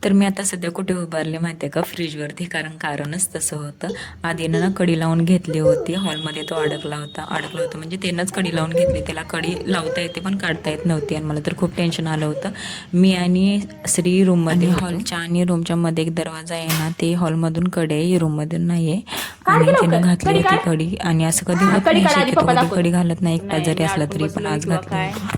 तर मी आता सध्या कुठे उभारले माहिती आहे का, फ्रीजवरती. कारणच तसं होतं. आधीनं ना कडी लावून घेतली होती, हॉलमध्ये तो अडकला होता म्हणजे त्यानंच कडी लावून घेतली. त्याला कडी लावता येते पण काढता येत नव्हती आणि मला तर खूप टेन्शन आलं होतं. मी आणि श्री रूममध्ये, हॉलच्या आणि रूमच्या मध्ये एक दरवाजा आहे ना, ते हॉलमधून कडी आहे, रूममधून नाही आहे. आणि त्यानं घातली होती कडी. आणि असं कधी होत नाही शक्यतो, कधी कडी घालत नाही एकटा जरी असला तरी, पण आज घातली होती.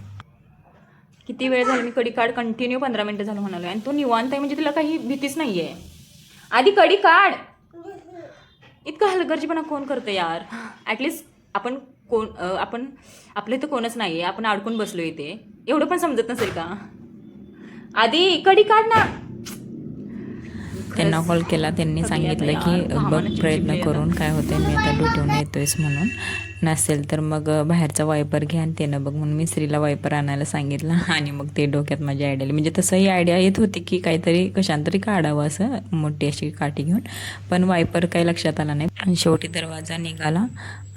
किती वेळ झाला मी कडी काढ, कंटिन्यू 15 मिनिटं झालं म्हणालो, आणि तो निवांत आहे म्हणजे तुला काही भीतीच नाहीये. आधी कडी काढ. इतकं हलगर्जीपणा कोण करतं यार. ॲटलिस्ट आपण आपण आपल्या इथं कोणच नाहीये, आपण अडकून बसलो इथे, एवढं पण समजत नसेल का. आधी कडी काढ ना. त्यांना कॉल केला, त्यांनी सांगितलं की बघ प्रयत्न करून काय होतंय, मी आता ड्युटीहून येतोयस म्हणून. नसेल तर मग बाहेरचा वायपर घ्या आणि त्यानं बघ म्हणून मी श्रीला वायपर आणायला सांगितलं. आणि मग ते डोक्यात माझी आयडिया आली. म्हणजे तसंही आयडिया येत होती की काहीतरी कशांतरी काढावं असं मोठी अशी काठी घेऊन, पण वायपर काही लक्षात आला नाही. आणि शेवटी दरवाजा निघाला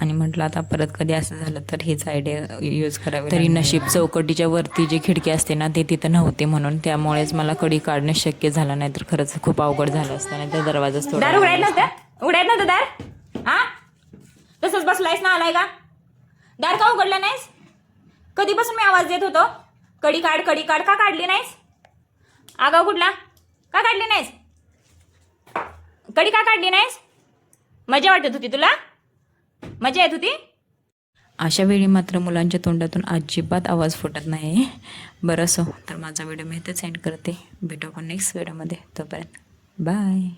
आणि म्हटलं आता परत कधी असं झालं तर हीच आयडिया यूज करावी. तरी नशीब चौकटीच्या वरती जी खिडकी असते ना, ते तिथं नव्हते म्हणून त्यामुळेच मला कडी काढणं शक्य झालं नाही. तर खरंच खूप अवघड झालं असतं. नाही तर दरवाजाच दार थोडा उघडायत नव्हतं दार. हा तसंच बसलायस ना, आलाय का. दार का उघडलं नाहीस. कधीपासून मी आवाज देत होतो कडी काढ कडी काढ, का काढली नाहीस. आगाव कुठला, का काढली नाहीस कडी, का काढली नाहीस. मजा वाटत होती तुला, मजा येत होती. अशा वेळी मात्र मुलांच्या तोंडातून अजिबात आवाज फुटत नाही. बरं असो, तर माझा व्हिडिओ मी इथेच एंड करते. भेटू आपण नेक्स्ट व्हिडिओमध्ये. तोपर्यंत बाय.